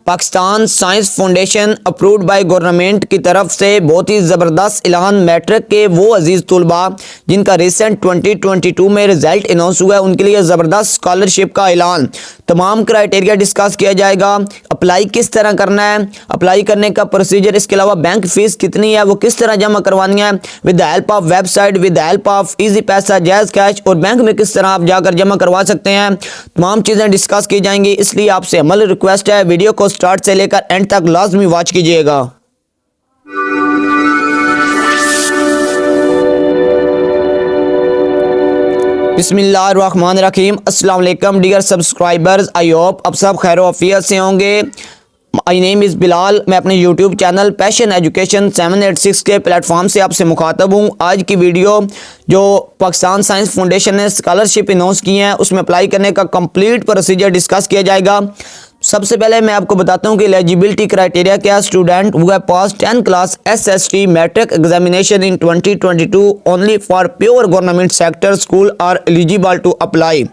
Pakistan science foundation approved by government की तरफ से बहुत ही ज़बरदस्त ऐलान। मैट्रिक के वो अजीज़ तुलबा जिनका रिसेंट 2022 में रिज़ल्ट अनाउंस हुआ है उनके लिए ज़बरदस्त स्कॉलरशिप का ऐलान। तमाम क्राइटेरिया डिस्कस किया जाएगा। अप्लाई किस तरह करना है, अप्लाई करने का प्रोसीजर, इसके अलावा बैंक फ़ीस कितनी है, वो किस तरह जमा करवानी है, with the help of website, with the help of easy पैसा, जायज़ कैश, और बैंक में किस तरह आप जाकर जमा करवा सकते हैं। तमाम चीज़ें डिस्कस की जाएंगी। इसलिए आपसे अमल रिक्वेस्ट है, वीडियो को स्टार्ट से लेकर एंड तक लाजमी वॉच कीजिएगा। बिस्मिल्लाहिर्रहमानिर्रहीम। अस्सलाम वालेकुम डियर सब्सक्राइबर्स, आई होप अब सब खैर आफियत से होंगे। My name is Bilal. मैं अपने यूट्यूब चैनल पैशन एजुकेशन 786 के प्लेटफॉर्म से आपसे मुखातब हूँ। आज की वीडियो जो पाकिस्तान साइंस फाउंडेशन ने स्कॉलरशिप अनाउंस की है उसमें अप्लाई करने का कंप्लीट प्रोसीजर डिस्कस किया जाएगा। सबसे पहले मैं आपको बताता हूँ कि एलिजिबिलिटी क्राइटेरिया क्या। Student who have pass 10 class SST matric examination in 2022 only for pure government sector school are eligible to apply.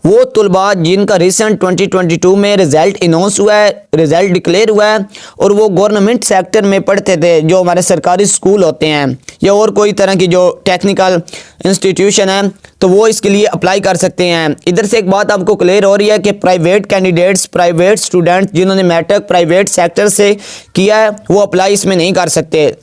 वो तुलबा जिनका रिसेंट 2022 में रिज़ल्ट अनाउंस हुआ है, रिज़ल्ट डिक्लेयर हुआ है और वो गवर्नमेंट सेक्टर में पढ़ते थे, जो हमारे सरकारी स्कूल होते हैं या और कोई तरह की जो टेक्निकल इंस्टीट्यूशन है, तो वो इसके लिए अप्लाई कर सकते हैं। इधर से एक बात आपको क्लियर हो रही है कि प्राइवेट कैंडिडेट्स, प्राइवेट स्टूडेंट जिन्होंने मैट्रिक प्राइवेट सेक्टर से किया है वो अप्लाई इसमें नहीं कर सकते।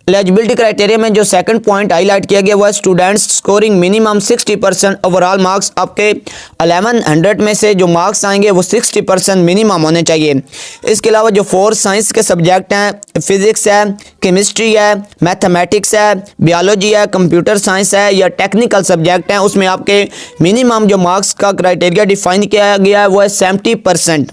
एलिजिबिलिटी क्राइटेरिया में जो सेकंड पॉइंट हाईलाइट किया गया वो है students scoring minimum 60% overall marks. आपके 1100 में से जो मार्क्स आएंगे वो 60% मिनिमम होने चाहिए। इसके अलावा जो 4 साइंस के सब्जेक्ट हैं, फिजिक्स है, केमिस्ट्री है, मैथमेटिक्स है, बायोलॉजी है, कंप्यूटर साइंस है या टेक्निकल सब्जेक्ट हैं, उसमें आपके मिनिमम जो मार्क्स का क्राइटेरिया डिफाइन किया गया है वो है 70%।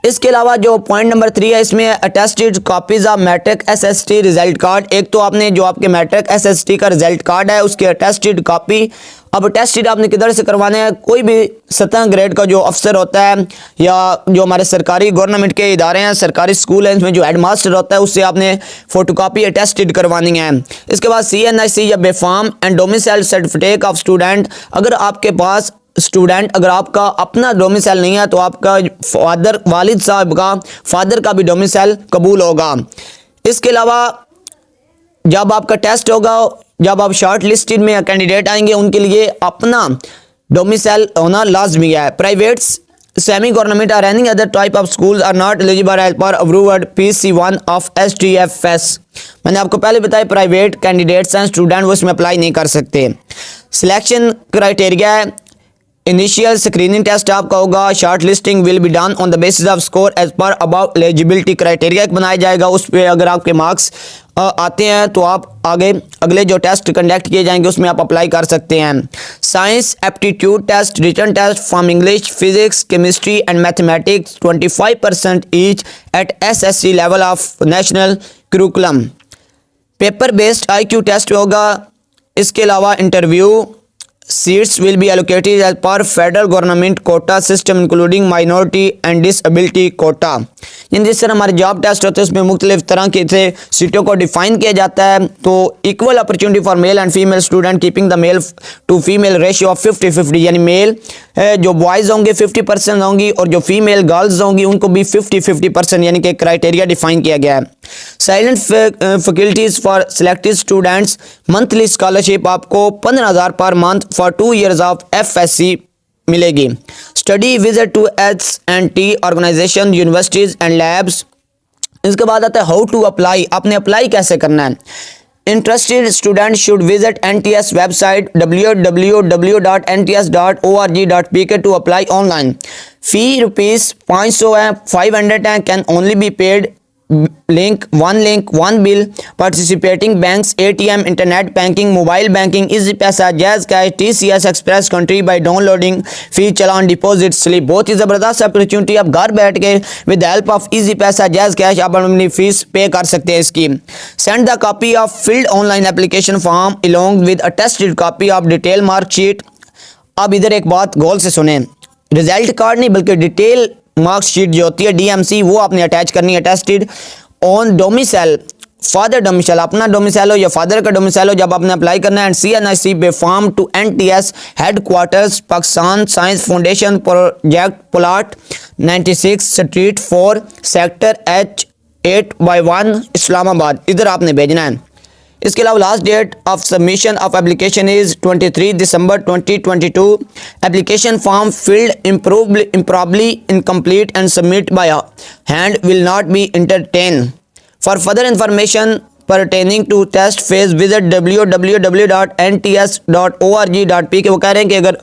इसके अलावा जो पॉइंट नंबर 3 है इसमें attested copies of matric SST result card. एक तो आपने जो आपके मैट्रिक SST का रिजल्ट कार्ड है उसकी अटेस्टेड कॉपी। अब अटेस्टेड आपने किधर से करवाने हैं, कोई भी 7 ग्रेड का जो अफसर होता है या जो हमारे सरकारी गवर्नमेंट के इदारे हैं, सरकारी स्कूल हैं, इसमें जो हेडमास्टर होता है उससे आपने फोटोकॉपी अटेस्टेड करवानी है। इसके बाद CNIC या B form and domicile certificate of student. अगर आपके पास स्टूडेंट अगर आपका अपना डोमिसाइल नहीं है तो आपका फादर, वालिद साहब का फादर का भी डोमिसाइल कबूल होगा। इसके अलावा जब आपका टेस्ट होगा, जब आप शॉर्ट लिस्टेड में कैंडिडेट आएंगे उनके लिए अपना डोमिसाइल होना लाजमी है। प्राइवेट सेमी गवर्नमेंट और any other type of schools are not eligible as per approved PC1 of STFS। मैंने आपको पहले बताया प्राइवेट कैंडिडेट्स हैं, स्टूडेंट वो इसमें अप्लाई नहीं कर सकते। सिलेक्शन क्राइटेरिया है, इनिशियल स्क्रीनिंग टेस्ट आपका होगा। Short listing will be done on the basis of score as per about eligibility criteria बनाया जाएगा। उस पर अगर आपके मार्क्स आते हैं तो आप आगे अगले जो टेस्ट कंडक्ट किए जाएंगे उसमें आप अप्लाई कर सकते हैं। Science aptitude test, written test from English, physics, chemistry and mathematics 25% each at SSC level of national curriculum. Paper based IQ test होगा। इसके अलावा interview seats will be allocated as per federal government quota system including minority and disability quota. यानी जिस तरह हमारे job test होते हैं उसमें मुख्तलिफ तरह के से सीटों को डिफाइन किया जाता है। तो equal opportunity for male and female student keeping the male to female ratio of 50-50। यानी मेल जो बॉयज़ होंगे 50% होंगी और जो फीमेल गर्ल्स होंगी उनको भी 50-50% यानी कि क्राइटेरिया डिफाइन किया गया है। Salient faculties for selected students monthly scholarship आपको 15,000 पर month for 2 years of FSC मिलेगी। Study visit to S&T organization, universities and labs. इसके बाद आता है हाउ टू अप्लाई। आपने अप्लाई कैसे करना है। Interested student should visit NTS website www.nts.org.pk to apply online. Fee ₹500 है, 500 है, can only be paid link one bill participating banks, ATM, internet banking, mobile banking, easy पैसा, jazz cash, TCS express country by downloading fee challan deposit slip. बहुत ही ज़बरदस्त opportunity, आप घर बैठ के with help of easy पैसा, jazz cash आप अपनी फीस पे कर सकते हैं इसकी। Send the copy of field online application form along with attested copy of detail marksheet. अब इधर एक बात गौर से सुने, रिजल्ट कार्ड नहीं बल्कि डिटेल मार्कशीट जो होती है DMC वो आपने अटैच करनी है। Attested on domicile father domicile, अपना डोमिसाइल हो या फादर का डोमिसाइल हो, जब आपने अप्लाई करना है। And CNIC B form to NTS headquarters Pakistan science foundation project plot 96 street 4 sector H8/1 Islamabad, इधर आपने भेजना है। इसके अलावा last date of submission of application is 23 December 2022। Application form filled improbably incomplete and submit by hand will not be entertained. For further information pertaining to test phase visit www.nts.org.p के वो कह रहे हैं कि अगर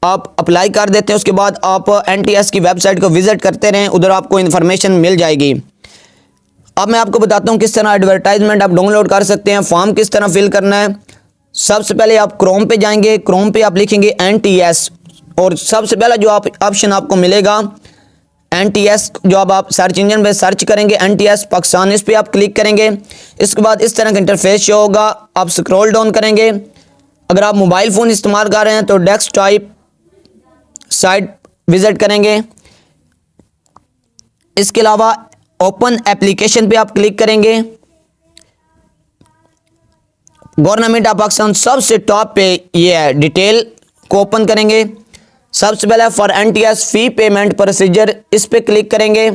आप अप्लाई कर देते हैं उसके बाद आप NTS की वेबसाइट को विजिट करते रहें, उधर आपको इन्फॉर्मेशन मिल जाएगी। अब मैं आपको बताता हूँ किस तरह एडवर्टाइजमेंट आप डाउनलोड कर सकते हैं, फॉर्म किस तरह फिल करना है। सबसे पहले आप क्रोम पे जाएंगे, क्रोम पे आप लिखेंगे NTS और सबसे पहला जो आप ऑप्शन आपको मिलेगा NTS, जो आप सर्च इंजन पे सर्च करेंगे NTS पाकिस्तान, इस पे आप क्लिक करेंगे। इसके बाद इस तरह का इंटरफेस शो होगा, आप स्क्रॉल डाउन करेंगे। अगर आप मोबाइल फ़ोन इस्तेमाल कर रहे हैं तो डेस्कटॉप साइट विजिट करेंगे। इसके अलावा ओपन एप्लीकेशन पे आप क्लिक करेंगे। गवर्नमेंट ऑफ पाकिस्तान सबसे टॉप पे ये है, डिटेल को ओपन करेंगे। सबसे पहले for NTS fee payment procedure, इस पे क्लिक करेंगे।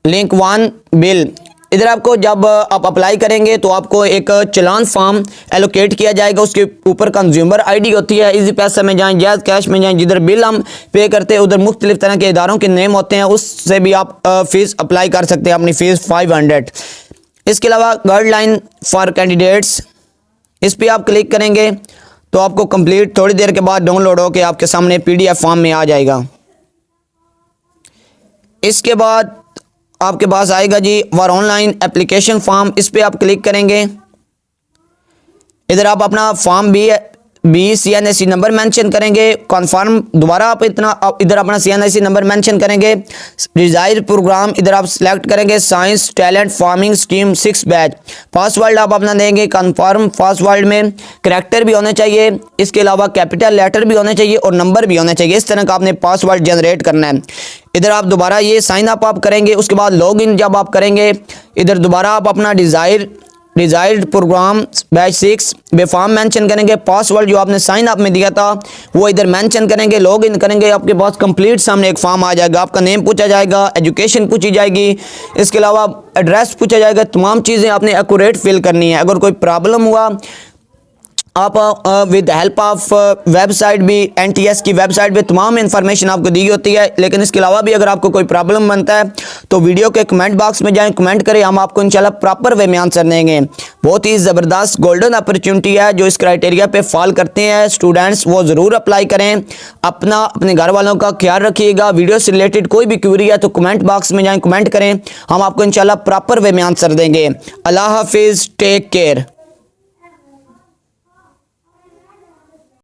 लिंक 1 बिल, इधर आपको जब आप अप्लाई करेंगे तो आपको एक चलान फॉर्म एलोकेट किया जाएगा, उसके ऊपर कंज्यूमर ID होती है। इजी पैसा में जाएं, जायज़ कैश में जाएं, जिधर बिल हम पे करते हैं उधर मुख्तलिफ तरह के इदारों के नेम होते हैं, उससे भी आप फीस अप्लाई कर सकते हैं, अपनी फ़ीस 500। इसके अलावा गाइडलाइन फॉर कैंडिडेट्स, इस पर आप क्लिक करेंगे तो आपको कंप्लीट थोड़ी देर के बाद डाउनलोड होकर आपके सामने PDF फॉर्म में आ जाएगा। इसके बाद आपके पास आएगा जी फॉर ऑनलाइन एप्लीकेशन फॉर्म, इस पे आप क्लिक करेंगे। इधर आप अपना form B CNIC number mention करेंगे, कन्फर्म दोबारा आप इधर अपना CNIC नंबर मेंशन करेंगे। डिज़ायर प्रोग्राम इधर आप सिलेक्ट करेंगे, science talent farming scheme 6 batch. Password आप अपना देंगे, कन्फर्म पासवर्ड में करैक्टर भी होने चाहिए, इसके अलावा कैपिटल लेटर भी होने चाहिए और नंबर भी होना चाहिए। इस तरह का आपने पासवर्ड जनरेट करना है। इधर आप दोबारा ये साइन अप आप करेंगे, उसके बाद लॉगिन जब आप करेंगे इधर दोबारा आप अपना डिज़ायर्ड प्रोग्राम बैच 6 बेफार्म मेंशन करेंगे। पासवर्ड जो आपने साइन अप में दिया था वो इधर मेंशन करेंगे, लॉगिन करेंगे, आपके पास कंप्लीट सामने एक फॉर्म आ जाएगा। आपका नेम पूछा जाएगा, एजुकेशन पूछी जाएगी, इसके अलावा एड्रेस पूछा जाएगा। तमाम चीज़ें आपने एक्यूरेट फिल करनी है। अगर कोई प्रॉब्लम हुआ आप विद हेल्प ऑफ वेबसाइट भी NTS की वेबसाइट पे तमाम इन्फॉर्मेशन आपको दी होती है। लेकिन इसके अलावा भी अगर आपको कोई प्रॉब्लम बनता है तो वीडियो के कमेंट बॉक्स में जाएं, कमेंट करें, हम आपको इंशाल्लाह प्रॉपर वे में आंसर देंगे। बहुत ही ज़बरदस्त गोल्डन अपॉर्चुनिटी है, जो इस क्राइटेरिया पे फॉल करते हैं स्टूडेंट्स वो ज़रूर अप्लाई करें। अपने घर वालों का ख्याल रखिएगा। वीडियो से रिलेटेड कोई भी क्वेरी है तो कमेंट बॉक्स में जाएँ, कमेंट करें, हम आपको इंशाल्लाह प्रॉपर वे में आंसर देंगे। अल्लाह हाफिज़, टेक केयर।